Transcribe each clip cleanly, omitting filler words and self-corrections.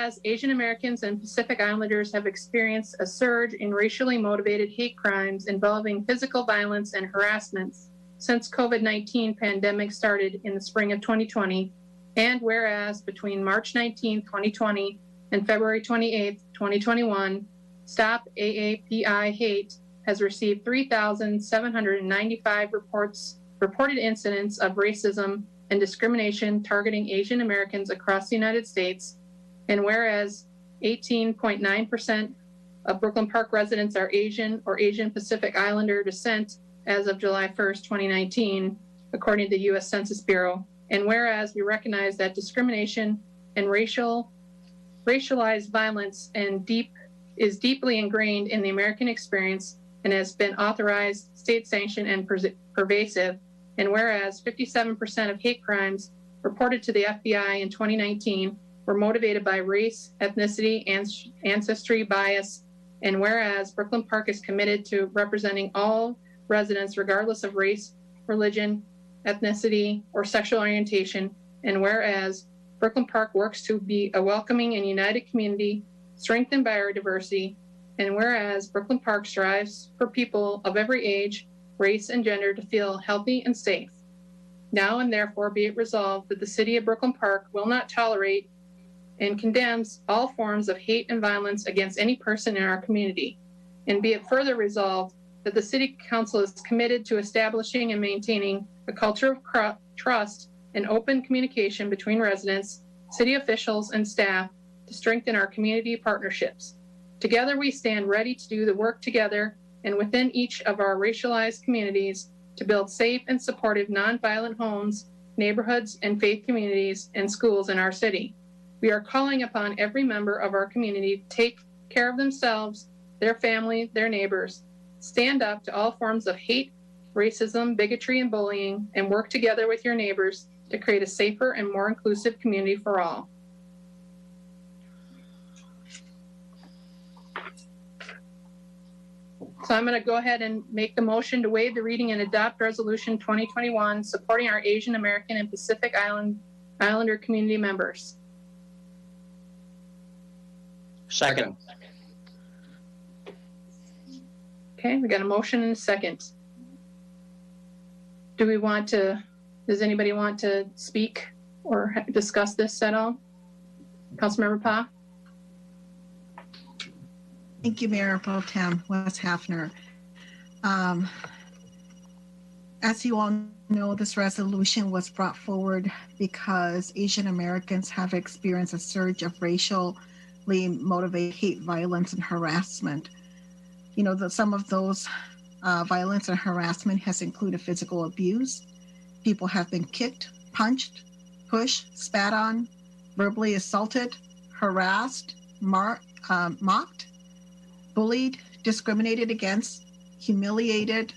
whereas Asian Americans and Pacific Islanders have experienced a surge in racially motivated hate crimes involving physical violence and harassments since COVID-19 pandemic started in the spring of 2020, and whereas between March 19, 2020 and February 28, 2021, Stop AAPI Hate has received 3,795 reported incidents of racism and discrimination targeting Asian Americans across the United States, and whereas 18.9% of Brooklyn Park residents are Asian or Asian Pacific Islander descent as of July 1st, 2019, according to the U.S. Census Bureau, and whereas we recognize that discrimination and racialized violence is deeply ingrained in the American experience and has been authorized, state-sanctioned, and pervasive, and whereas 57% of hate crimes reported to the FBI in 2019 were motivated by race, ethnicity, and ancestry bias, and whereas Brooklyn Park is committed to representing all residents regardless of race, religion, ethnicity, or sexual orientation, and whereas Brooklyn Park works to be a welcoming and united community strengthened by our diversity, and whereas Brooklyn Park strives for people of every age, race, and gender to feel healthy and safe. Now and therefore be it resolved that the City of Brooklyn Park will not tolerate and condemns all forms of hate and violence against any person in our community. And be it further resolved that the City Council is committed to establishing and maintaining a culture of trust and open communication between residents, city officials, and staff to strengthen our community partnerships. Together we stand ready to do the work together and within each of our racialized communities to build safe and supportive nonviolent homes, neighborhoods, and faith communities and schools in our city. We are calling upon every member of our community to take care of themselves, their family, their neighbors, stand up to all forms of hate, racism, bigotry, and bullying, and work together with your neighbors to create a safer and more inclusive community for all. So I'm going to go ahead and make the motion to waive the reading and adopt Resolution 2021 supporting our Asian American and Pacific Islander community members. Second. Okay, we got a motion and a second. Does anybody want to speak or discuss this at all? Councilmember Pa? Thank you, Mayor Pro Tem Wes Hafner. As you all know, this resolution was brought forward because Asian Americans have experienced a surge of racially motivated hate, violence, and harassment. You know, some of those violence and harassment has included physical abuse. People have been kicked, punched, pushed, spat on, verbally assaulted, harassed, mocked, bullied, discriminated against, humiliated,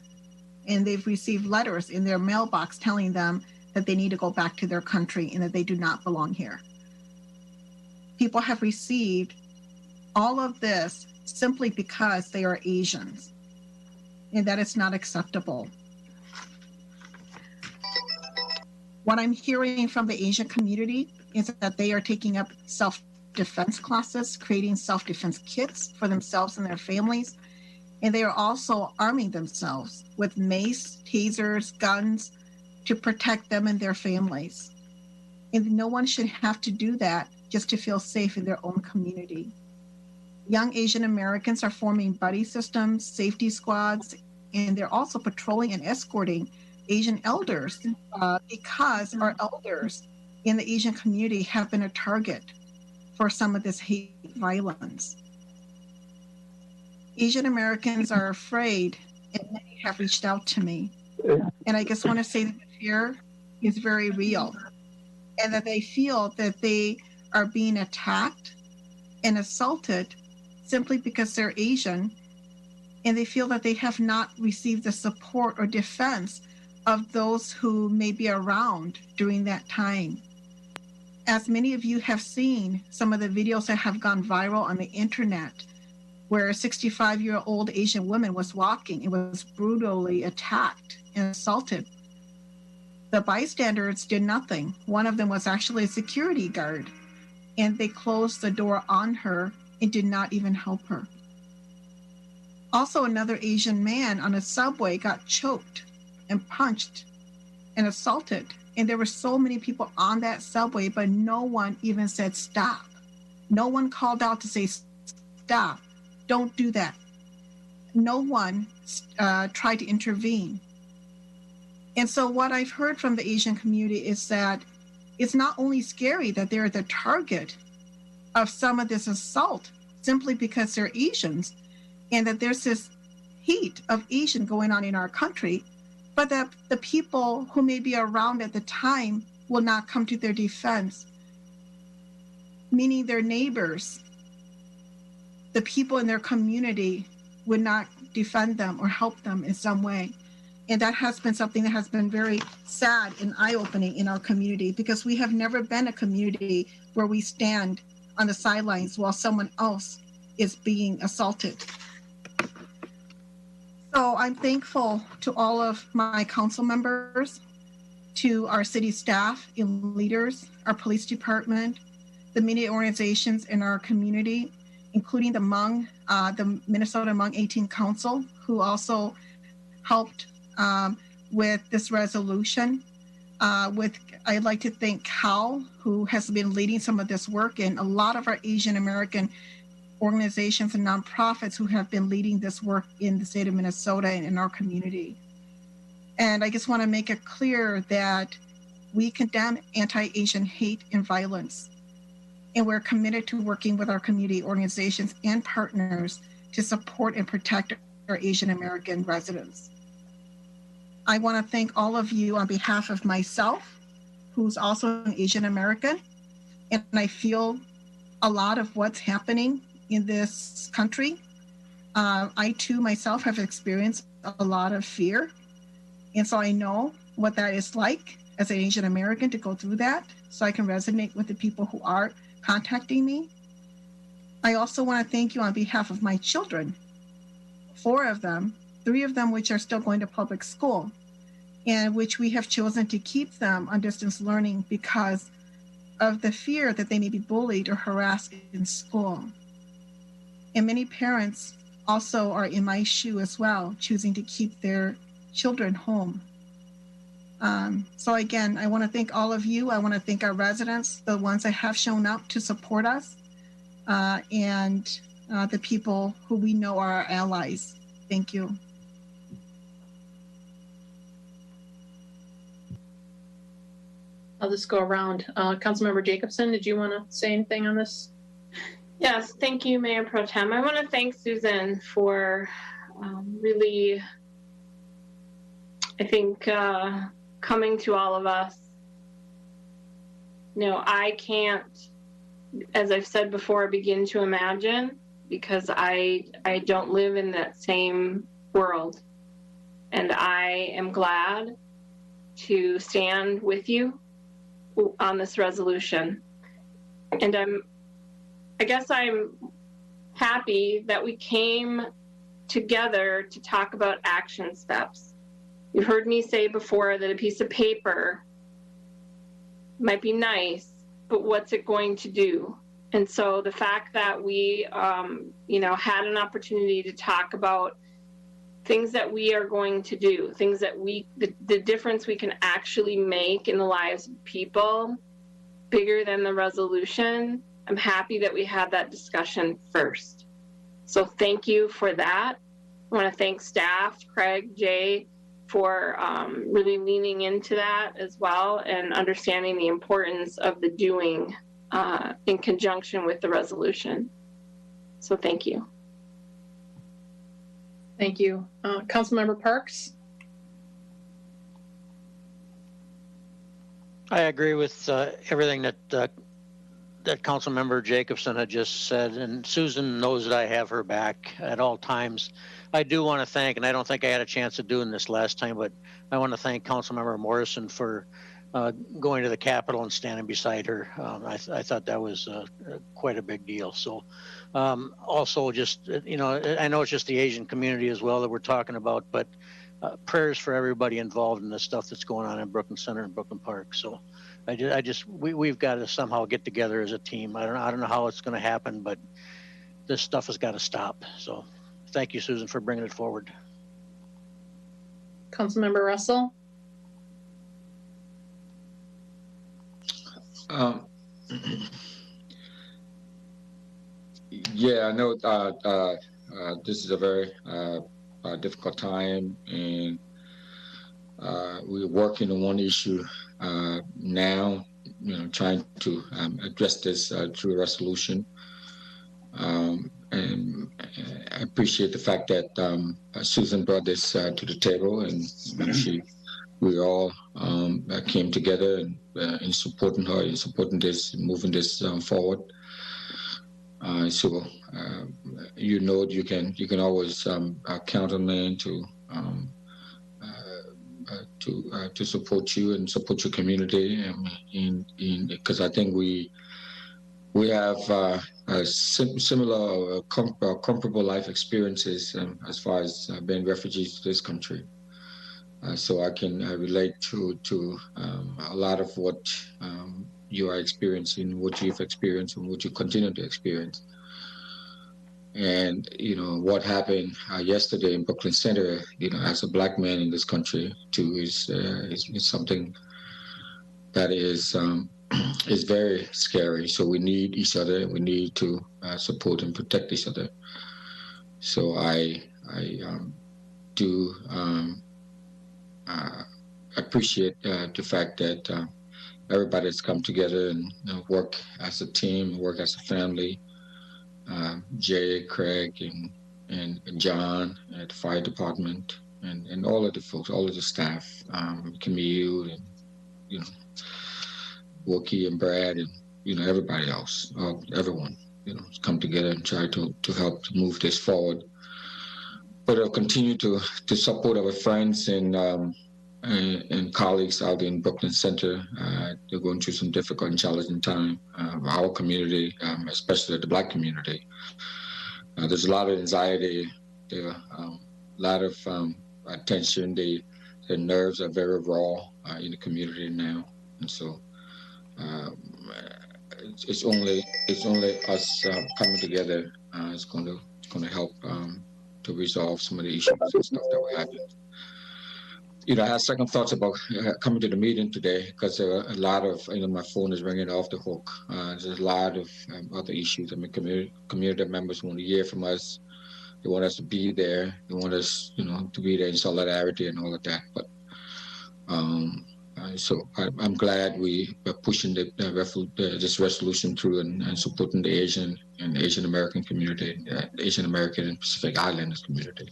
and they've received letters in their mailbox telling them that they need to go back to their country and that they do not belong here. People have received all of this simply because they are Asians, and that is not acceptable. What I'm hearing from the Asian community is that they are taking up self-defense classes, creating self-defense kits for themselves and their families, and they are also arming themselves with mace, tasers, guns to protect them and their families. And no one should have to do that just to feel safe in their own community. Young Asian Americans are forming buddy systems, safety squads, and they're also patrolling and escorting Asian elders because our elders in the Asian community have been a target for some of this hate violence. Asian Americans are afraid, and many have reached out to me. And I just want to say that the fear is very real, and that they feel that they are being attacked and assaulted simply because they're Asian, and they feel that they have not received the support or defense of those who may be around during that time. As many of you have seen some of the videos that have gone viral on the internet, where a 65-year-old Asian woman was walking and was brutally attacked and assaulted. The bystanders did nothing. One of them was actually a security guard. and they closed the door on her and did not even help her. Also, another Asian man on a subway got choked and punched and assaulted. And there were so many people on that subway, but no one even said stop. No one called out to say, stop, don't do that. No one tried to intervene. And so what I've heard from the Asian community is that it's not only scary that they're the target of some of this assault simply because they're Asians, and that there's this heat of Asian going on in our country, but that the people who may be around at the time will not come to their defense, meaning their neighbors, the people in their community would not defend them or help them in some way. And that has been something that has been very sad and eye-opening in our community, because we have never been a community where we stand on the sidelines while someone else is being assaulted. So I'm thankful to all of my council members, to our city staff and leaders, our police department, the many organizations in our community, including the Minnesota Hmong 18 Council, who also helped with this resolution. I'd like to thank Cal, who has been leading some of this work, and a lot of our Asian American organizations and nonprofits who have been leading this work in the state of Minnesota and in our community. And I just want to make it clear that we condemn anti-Asian hate and violence. And we're committed to working with our community organizations and partners to support and protect our Asian American residents. I want to thank all of you on behalf of myself, who's also an Asian American, and I feel a lot of what's happening in this country. I too myself have experienced a lot of fear, and so I know what that is like as an Asian American to go through that, so I can resonate with the people who are contacting me. I also want to thank you on behalf of my children, 4 of them, 3 of them which are still going to public school, and which we have chosen to keep them on distance learning because of the fear that they may be bullied or harassed in school. And many parents also are in my shoe as well, choosing to keep their children home. So again, I want to thank all of you. I want to thank our residents, the ones that have shown up to support us, and the people who we know are our allies. Thank you. I'll just go around. Councilmember Jacobson, did you want to say anything on this? Yes, thank you, Mayor Pro Tem. I want to thank Susan for really, I think, coming to all of us. You know, I can't, as I've said before, begin to imagine, because I don't live in that same world. And I am glad to stand with you on this resolution. And I guess I'm happy that we came together to talk about action steps. You've heard me say before that a piece of paper might be nice, but what's it going to do? And so the fact that we, had an opportunity to talk about things that we are going to do, things that the difference we can actually make in the lives of people, bigger than the resolution. I'm happy that we had that discussion first. So thank you for that. I want to thank staff, Craig, Jay, for really leaning into that as well and understanding the importance of the doing in conjunction with the resolution. So thank you. Thank you. Councilmember Parks? I agree with everything that Councilmember Jacobson had just said, and Susan knows that I have her back at all times. I do want to thank, and I don't think I had a chance of doing this last time, but I want to thank Councilmember Morrison for going to the Capitol and standing beside her. I thought that was quite a big deal. So also just, I know it's just the Asian community as well that we're talking about, but prayers for everybody involved in the stuff that's going on in Brooklyn Center and Brooklyn Park. So we've got to somehow get together as a team. I don't know how it's going to happen, but this stuff has got to stop. So thank you, Susan, for bringing it forward. Councilmember Russell? Yeah, I know this is a very difficult time, and we're working on one issue now, trying to address this through a resolution. And I appreciate the fact that Susan brought this to the table, and we all came together in supporting her, in supporting this, moving this forward. So you can always count on me to support you and support your community, because I think we have similar comparable life experiences as far as being refugees to this country. So I can relate to a lot of what you are experiencing, what you've experienced, and what you continue to experience. And what happened yesterday in Brooklyn Center, as a Black man in this country, too, is something that is very scary. So we need each other. We need to support and protect each other. So I do appreciate the fact that everybody's come together and work as a team, work as a family. Jay, Craig, and John at the fire department, and all of the folks, all of the staff, Camille, and Wookie and Brad, and everybody else, everyone, come together and try to help to move this forward. But I'll continue to support our friends and colleagues out in Brooklyn Center. They're going through some difficult and challenging time. Our community, especially the Black community, there's a lot of anxiety. There a lot of tension. The nerves are very raw in the community now, and so it's only us coming together. It's going to help to resolve some of the issues and stuff that were happening. I had second thoughts about coming to the meeting today because there are a lot of, my phone is ringing off the hook. There's a lot of other issues. I mean, community members want to hear from us. They want us to be there. They want us, to be there in solidarity and all of that. But so I'm glad we are pushing this resolution through and supporting the Asian and Asian American community, the Asian American and Pacific Islanders community.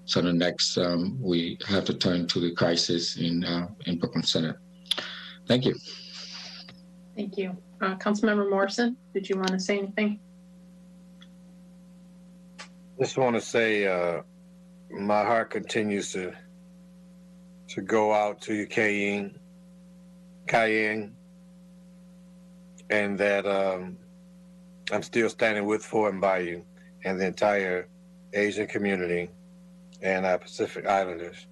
So the next, we have to turn to the crisis in Brooklyn Center. Thank you. Thank you. Councilmember Morrison, did you want to say anything? Just want to say my heart continues to go out to you, Cayenne, and that I'm still standing with, for, and by you and the entire Asian community and our Pacific Islanders.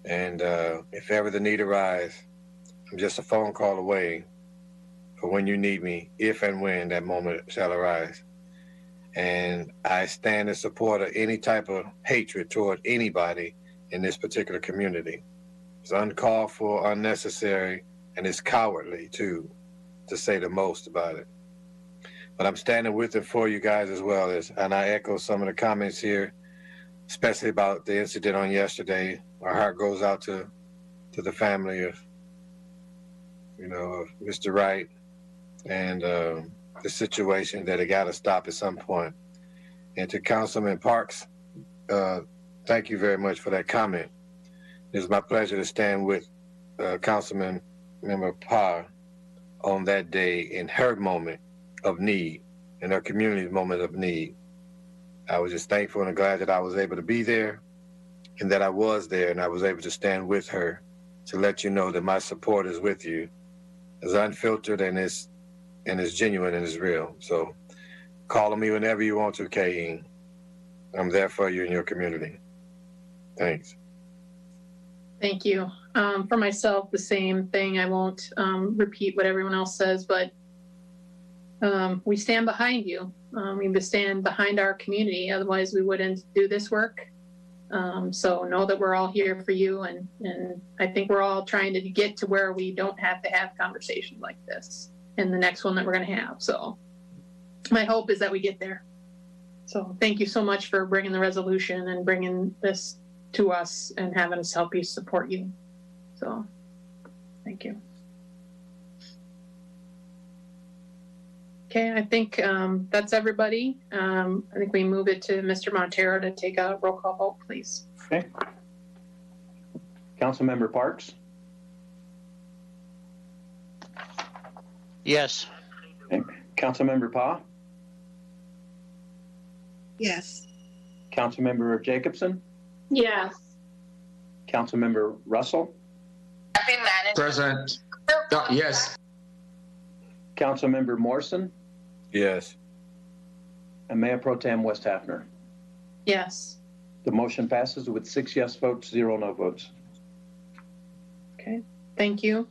And if ever the need arises, I'm just a phone call away for when you need me, if and when that moment shall arise. And I stand in support of any type of hatred toward anybody in this particular community. It's uncalled for, unnecessary, and it's cowardly too, to say the most about it. But I'm standing with and for you guys as well, and I echo some of the comments here, especially about the incident on yesterday. Our heart goes out to the family of, of Mr. Wright, and the situation that it got to stop at some point. And to Councilman Parks, thank you very much for that comment. It's my pleasure to stand with Councilman Member Parr on that day in her moment of need, in her community's moment of need. I was just thankful and glad that I was able to be there, and that I was there and I was able to stand with her to let you know that my support is with you. It's unfiltered and it's genuine and it's real. So call on me whenever you want to, Cayenne. I'm there for you in your community. Thanks. Thank you. For myself, the same thing. I won't repeat what everyone else says, but we stand behind you. We stand behind our community. Otherwise, we wouldn't do this work. So know that we're all here for you. And I think we're all trying to get to where we don't have to have conversations like this in the next one that we're going to have. So my hope is that we get there. So thank you so much for bringing the resolution and bringing this to us and having us help you support you. So thank you. Okay, I think that's everybody. I think we move it to Mr. Montero to take a roll call vote, please. Okay. Councilmember Parks? Yes. Okay. Councilmember Pa? Yes. Councilmember Jacobson? Yes. Councilmember Russell? Present. Yes. Councilmember Morrison? Yes. And Mayor Pro Tem West Hafner. Yes. The motion passes with 6 yes votes, 0 no votes. Okay, thank you.